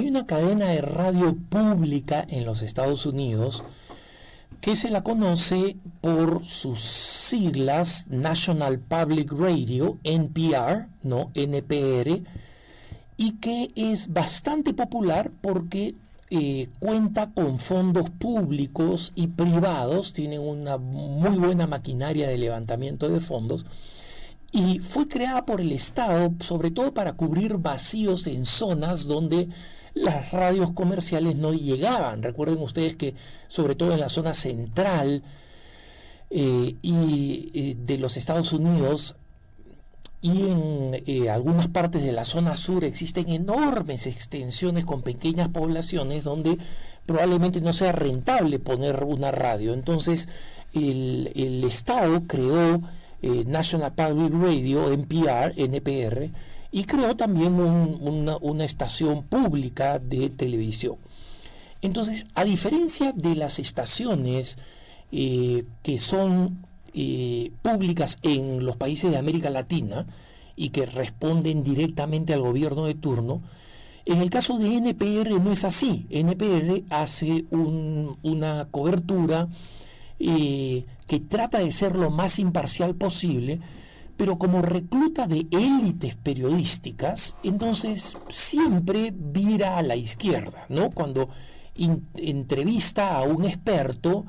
Hay una cadena de radio pública en los Estados Unidos que se la conoce por sus siglas National Public Radio, NPR, ¿no? NPR, y que es bastante popular porque cuenta con fondos públicos y privados, tienen una muy buena maquinaria de levantamiento de fondos, y fue creada por el Estado sobre todo para cubrir vacíos en zonas donde las radios comerciales no llegaban. Recuerden ustedes que sobre todo en la zona central de los Estados Unidos y en algunas partes de la zona sur existen enormes extensiones con pequeñas poblaciones donde probablemente no sea rentable poner una radio. Entonces el Estado creó National Public Radio, NPR, y creó también una estación pública de televisión. Entonces, a diferencia de las estaciones que son públicas en los países de América Latina y que responden directamente al gobierno de turno, en el caso de NPR no es así. NPR hace una cobertura que trata de ser lo más imparcial posible, pero como recluta de élites periodísticas, entonces siempre vira a la izquierda, ¿no? Cuando entrevista a un experto,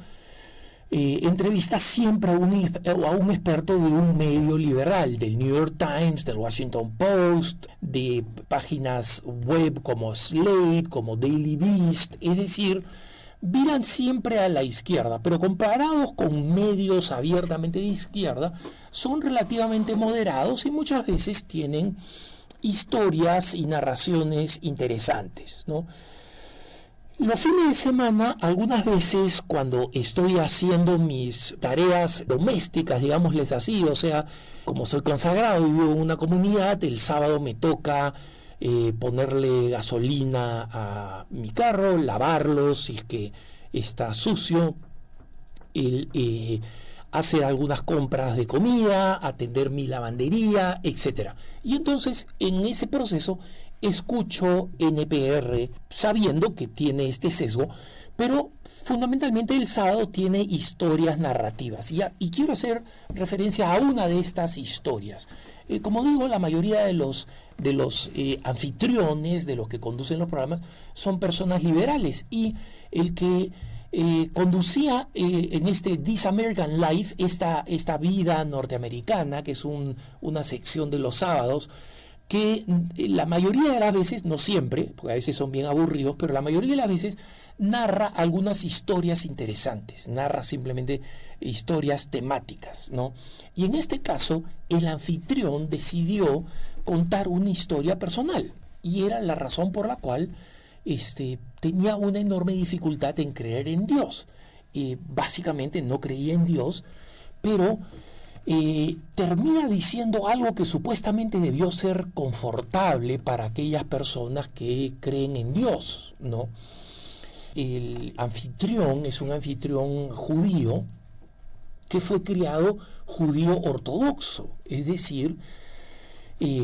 entrevista siempre a un experto de un medio liberal, del New York Times, del Washington Post, de páginas web como Slate, como Daily Beast, es decir, viran siempre a la izquierda, pero comparados con medios abiertamente de izquierda, son relativamente moderados y muchas veces tienen historias y narraciones interesantes, ¿no? Los fines de semana, algunas veces cuando estoy haciendo mis tareas domésticas, digámosles así, o sea, como soy consagrado y vivo en una comunidad, el sábado me toca ponerle gasolina a mi carro, lavarlo si es que está sucio, hacer algunas compras de comida, atender mi lavandería, etcétera. Y entonces en ese proceso escucho NPR sabiendo que tiene este sesgo, pero fundamentalmente el sábado tiene historias narrativas. Y quiero hacer referencia a una de estas historias. Como digo, la mayoría de los anfitriones, de los que conducen los programas, son personas liberales. Y el que conducía en este This American Life, esta vida norteamericana, que es una sección de los sábados, que la mayoría de las veces, no siempre, porque a veces son bien aburridos, pero la mayoría de las veces narra algunas historias interesantes, narra simplemente historias temáticas, ¿no? Y en este caso, el anfitrión decidió contar una historia personal, y era la razón por la cual tenía una enorme dificultad en creer en Dios. Básicamente no creía en Dios, pero termina diciendo algo que supuestamente debió ser confortable para aquellas personas que creen en Dios, ¿no? El anfitrión es un anfitrión judío que fue criado judío ortodoxo, es decir,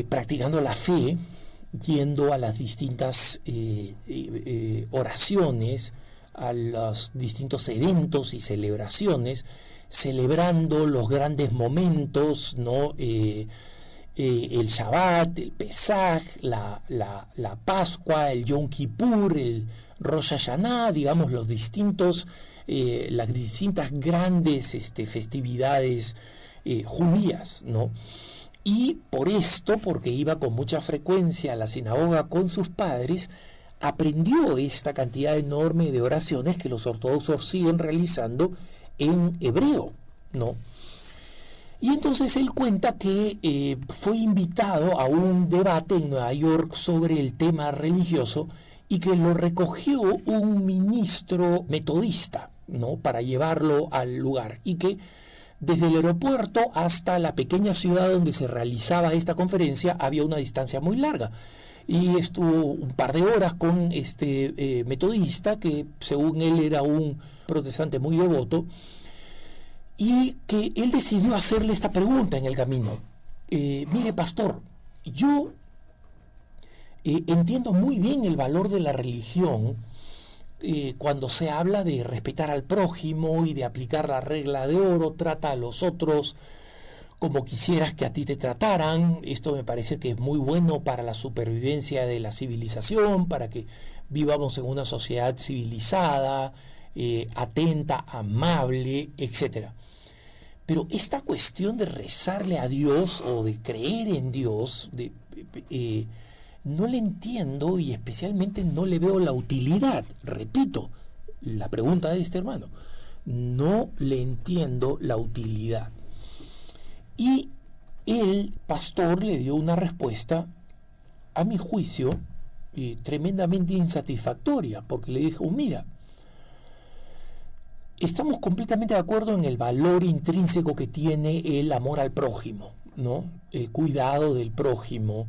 practicando la fe, yendo a las distintas oraciones, a los distintos eventos y celebraciones, celebrando los grandes momentos, ¿no? El Shabbat, el Pesaj, la Pascua, el Yom Kippur, el Rosh Hashanah, digamos, las distintas grandes festividades judías, ¿no? Y por esto, porque iba con mucha frecuencia a la sinagoga con sus padres, aprendió esta cantidad enorme de oraciones que los ortodoxos siguen realizando en hebreo, ¿no? Y entonces él cuenta que fue invitado a un debate en Nueva York sobre el tema religioso y que lo recogió un ministro metodista, ¿no?, para llevarlo al lugar, y que desde el aeropuerto hasta la pequeña ciudad donde se realizaba esta conferencia había una distancia muy larga. Y estuvo un par de horas con este metodista, que según él era un protestante muy devoto, y que él decidió hacerle esta pregunta en el camino. Mire, pastor, yo entiendo muy bien el valor de la religión cuando se habla de respetar al prójimo y de aplicar la regla de oro, trata a los otros como quisieras que a ti te trataran. Esto me parece que es muy bueno para la supervivencia de la civilización, para que vivamos en una sociedad civilizada, atenta, amable, etcétera. Pero esta cuestión de rezarle a Dios o de creer en Dios, no le entiendo y especialmente no le veo la utilidad. Repito, la pregunta de este hermano, no le entiendo la utilidad. Y el pastor le dio una respuesta, a mi juicio, tremendamente insatisfactoria, porque le dijo, mira, estamos completamente de acuerdo en el valor intrínseco que tiene el amor al prójimo, ¿no? El cuidado del prójimo,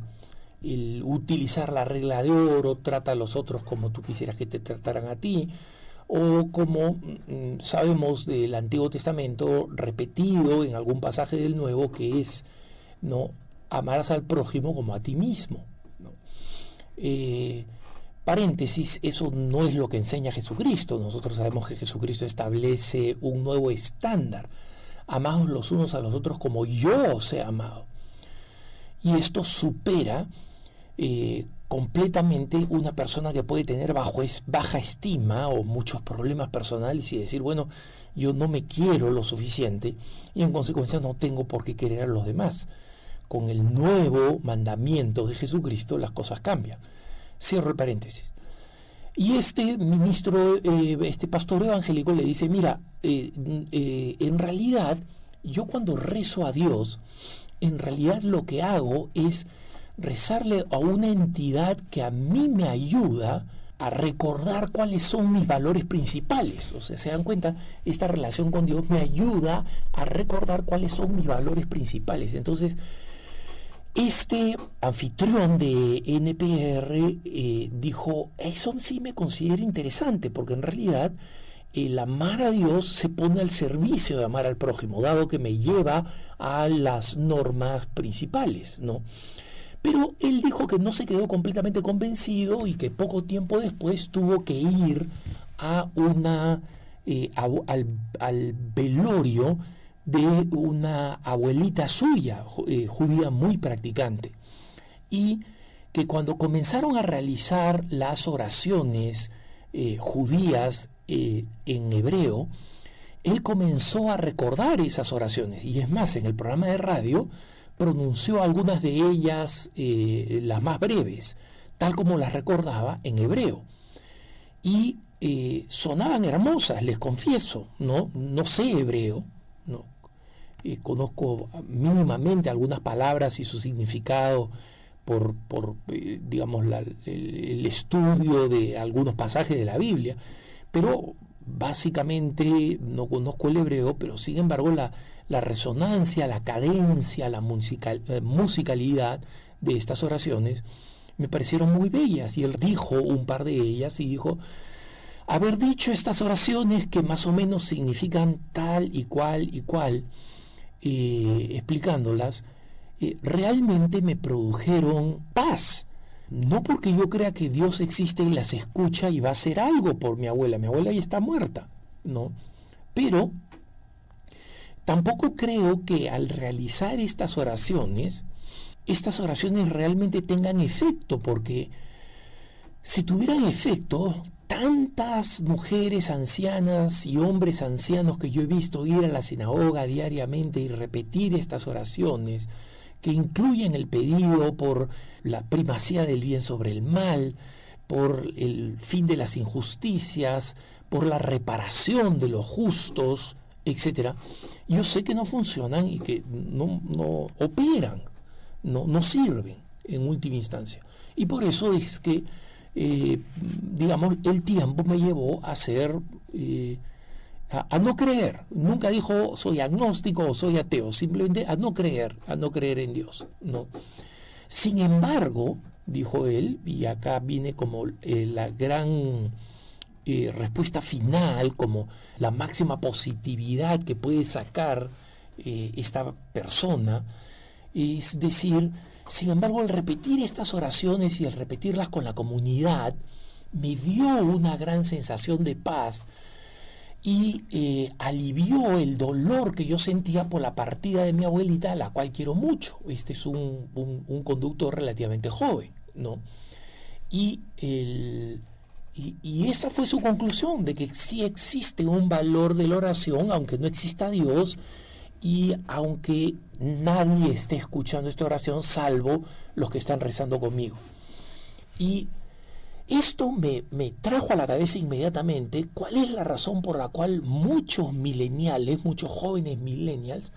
el utilizar la regla de oro, trata a los otros como tú quisieras que te trataran a ti, o como sabemos del Antiguo Testamento, repetido en algún pasaje del Nuevo, que es, ¿no?, amarás al prójimo como a ti mismo, ¿no? Paréntesis, eso no es lo que enseña Jesucristo. Nosotros sabemos que Jesucristo establece un nuevo estándar. Amaos los unos a los otros como yo os he amado. Y esto supera completamente una persona que puede tener baja estima o muchos problemas personales y decir, bueno, yo no me quiero lo suficiente y en consecuencia no tengo por qué querer a los demás. Con el nuevo mandamiento de Jesucristo las cosas cambian. Cierro el paréntesis. Y este ministro, este pastor evangélico le dice, mira, en realidad yo cuando rezo a Dios, en realidad lo que hago es rezarle a una entidad que a mí me ayuda a recordar cuáles son mis valores principales. O sea, se dan cuenta, esta relación con Dios me ayuda a recordar cuáles son mis valores principales. Entonces, este anfitrión de NPR dijo, eso sí me considera interesante, porque en realidad el amar a Dios se pone al servicio de amar al prójimo, dado que me lleva a las normas principales, ¿no? Pero él dijo que no se quedó completamente convencido y que poco tiempo después tuvo que ir a al velorio de una abuelita suya, judía muy practicante, y que cuando comenzaron a realizar las oraciones judías en hebreo, él comenzó a recordar esas oraciones, y es más, en el programa de radio pronunció algunas de ellas, las más breves, tal como las recordaba en hebreo, y sonaban hermosas, les confieso, no sé hebreo, no. Conozco mínimamente algunas palabras y su significado por digamos, el estudio de algunos pasajes de la Biblia, pero básicamente no conozco el hebreo, pero sin embargo la resonancia, la cadencia, la musicalidad de estas oraciones me parecieron muy bellas, y él dijo un par de ellas y dijo, haber dicho estas oraciones que más o menos significan tal y cual, explicándolas, realmente me produjeron paz. No porque yo crea que Dios existe y las escucha y va a hacer algo por mi abuela ya está muerta, ¿no? Pero tampoco creo que al realizar estas oraciones realmente tengan efecto, porque si tuvieran efecto, tantas mujeres ancianas y hombres ancianos que yo he visto ir a la sinagoga diariamente y repetir estas oraciones, que incluyen el pedido por la primacía del bien sobre el mal, por el fin de las injusticias, por la reparación de los justos, etc. Yo sé que no funcionan y que no operan, no sirven en última instancia. Y por eso es que digamos, el tiempo me llevó a ser a no creer. Nunca dijo soy agnóstico o soy ateo, simplemente a no creer en Dios, ¿no? Sin embargo, dijo él, y acá viene como la gran respuesta final, como la máxima positividad que puede sacar esta persona, es decir, Sin embargo, al repetir estas oraciones y al repetirlas con la comunidad, me dio una gran sensación de paz y alivió el dolor que yo sentía por la partida de mi abuelita, a la cual quiero mucho. Este es un conductor relativamente joven, ¿no? Y, y esa fue su conclusión, de que sí existe un valor de la oración, aunque no exista Dios, y aunque nadie esté escuchando esta oración, salvo los que están rezando conmigo. Y esto me trajo a la cabeza inmediatamente cuál es la razón por la cual muchos millennials, muchos jóvenes millennials,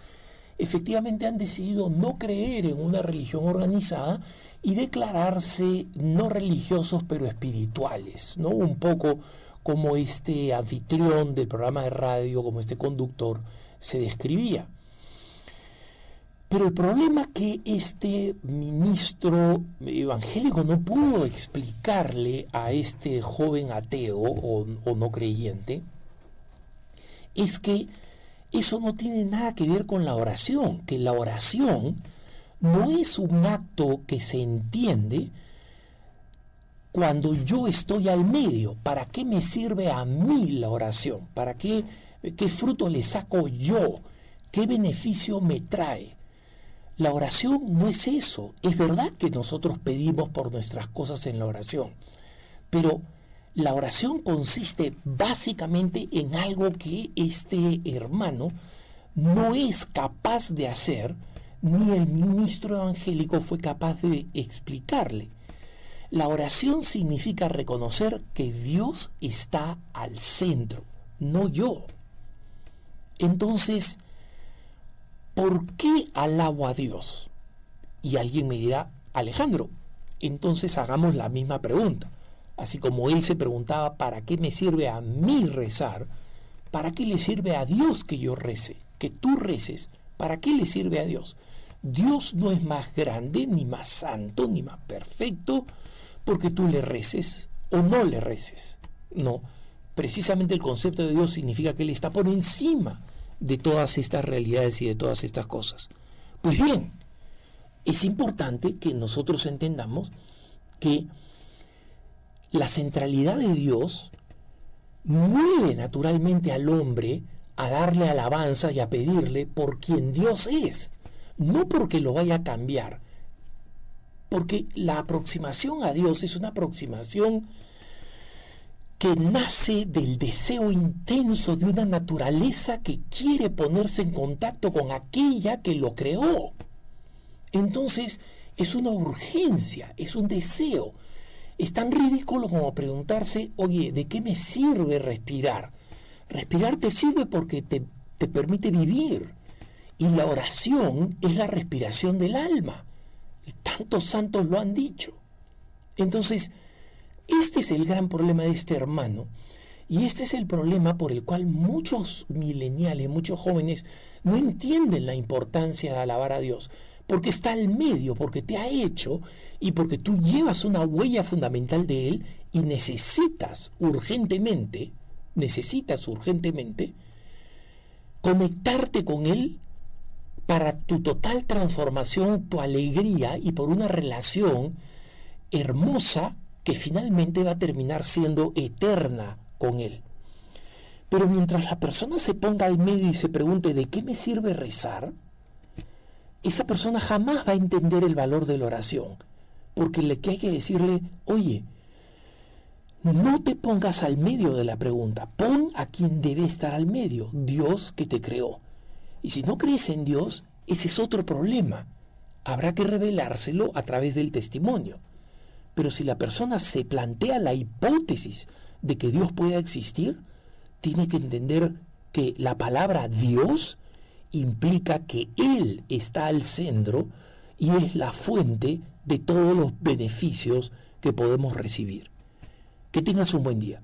efectivamente han decidido no creer en una religión organizada y declararse no religiosos pero espirituales, ¿no? Un poco como este anfitrión del programa de radio, como este conductor se describía. Pero el problema que este ministro evangélico no pudo explicarle a este joven ateo o no creyente es que eso no tiene nada que ver con la oración, que la oración no es un acto que se entiende cuando yo estoy al medio. ¿Para qué me sirve a mí la oración? ¿Para qué fruto le saco yo? ¿Qué beneficio me trae? La oración no es eso. Es verdad que nosotros pedimos por nuestras cosas en la oración, pero la oración consiste básicamente en algo que este hermano no es capaz de hacer, ni el ministro evangélico fue capaz de explicarle. La oración significa reconocer que Dios está al centro, no yo. Entonces, ¿por qué alabo a Dios? Y alguien me dirá, Alejandro, entonces hagamos la misma pregunta. Así como él se preguntaba, ¿para qué me sirve a mí rezar? ¿Para qué le sirve a Dios que yo rece? Que tú reces, ¿para qué le sirve a Dios? Dios no es más grande, ni más santo, ni más perfecto, porque tú le reces o no le reces. No, precisamente el concepto de Dios significa que Él está por encima de todas estas realidades y de todas estas cosas. Pues bien, es importante que nosotros entendamos que la centralidad de Dios mueve naturalmente al hombre a darle alabanza y a pedirle por quien Dios es, no porque lo vaya a cambiar, porque la aproximación a Dios es una aproximación que nace del deseo intenso de una naturaleza que quiere ponerse en contacto con aquella que lo creó. Entonces, es una urgencia, es un deseo. Es tan ridículo como preguntarse, oye, ¿de qué me sirve respirar? Respirar te sirve porque te permite vivir. Y la oración es la respiración del alma. Tantos santos lo han dicho. Entonces, este es el gran problema de este hermano, y este es el problema por el cual muchos millennials, muchos jóvenes no entienden la importancia de alabar a Dios, porque está al medio, porque te ha hecho y porque tú llevas una huella fundamental de Él y necesitas urgentemente conectarte con Él para tu total transformación, tu alegría y por una relación hermosa que finalmente va a terminar siendo eterna con Él. Pero mientras la persona se ponga al medio y se pregunte ¿de qué me sirve rezar?, esa persona jamás va a entender el valor de la oración, porque le hay que decirle, oye, no te pongas al medio de la pregunta, pon a quien debe estar al medio, Dios que te creó. Y si no crees en Dios, ese es otro problema. Habrá que revelárselo a través del testimonio. Pero si la persona se plantea la hipótesis de que Dios pueda existir, tiene que entender que la palabra Dios implica que Él está al centro y es la fuente de todos los beneficios que podemos recibir. Que tengas un buen día.